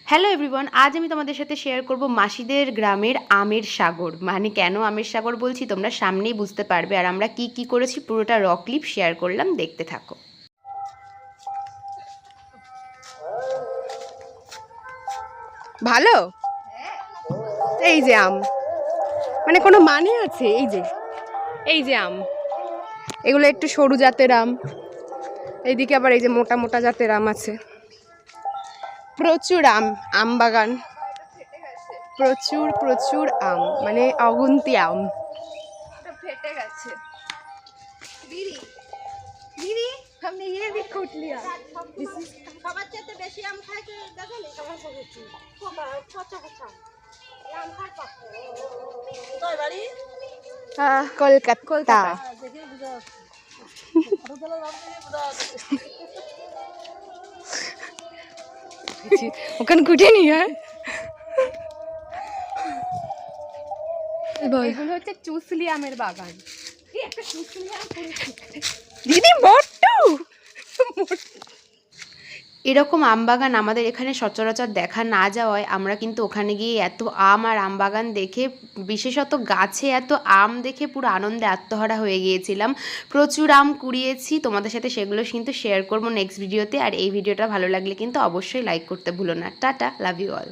Hello everyone, আজ আমি তোমাদের সাথে শেয়ার করব মাসিদের গ্রামের আমের সাগর। মানে কেন আমের সাগর বলছি তোমরা সামনেই বুঝতে পারবে। আর আমরা কি কি করেছি পুরোটা র ক্লিপ শেয়ার করলাম, দেখতে থাকো। ভালো। এই যে আম, মানে কোনো মানে আছে? এই যে আম, এগুলো একটু সরু জাতের আম। এইদিকে আবার এই যে মোটা মোটা জাতের আম আছে। প্রচুর আম বাগান, প্রচুর প্রচুর আম, মানে অগুন্তি আম। ফেটে গেছে। দিদি দিদি हमने ये भी खोट लिया। সবার চেয়ে বেশি আম খায় তো দেখো না কেমন করেছি। কচা কচা আম খায় পাকো। কোথায় বাড়ি? কলকাতা। ওখানে কুটে নি। হ্যাঁ, এগুলো হচ্ছে চুসলি আমের বাগান। দিদি মোট্টু, এরকম আম বাগান আমাদের এখানে সচরাচর দেখা না যাওয়ায় আমরা কিন্তু ওখানে গিয়ে এত আম আর আম বাগান দেখে, বিশেষত গাছে এত আম দেখে পুরো আনন্দে আত্মহারা হয়ে গিয়েছিলাম। প্রচুর আম কুড়িয়েছি, তোমাদের সাথে সেগুলো কিন্তু শেয়ার করবো নেক্সট ভিডিওতে। আর এই ভিডিওটা ভালো লাগলে কিন্তু অবশ্যই লাইক করতে ভুলো না। টাটা, লাভ ইউ অল।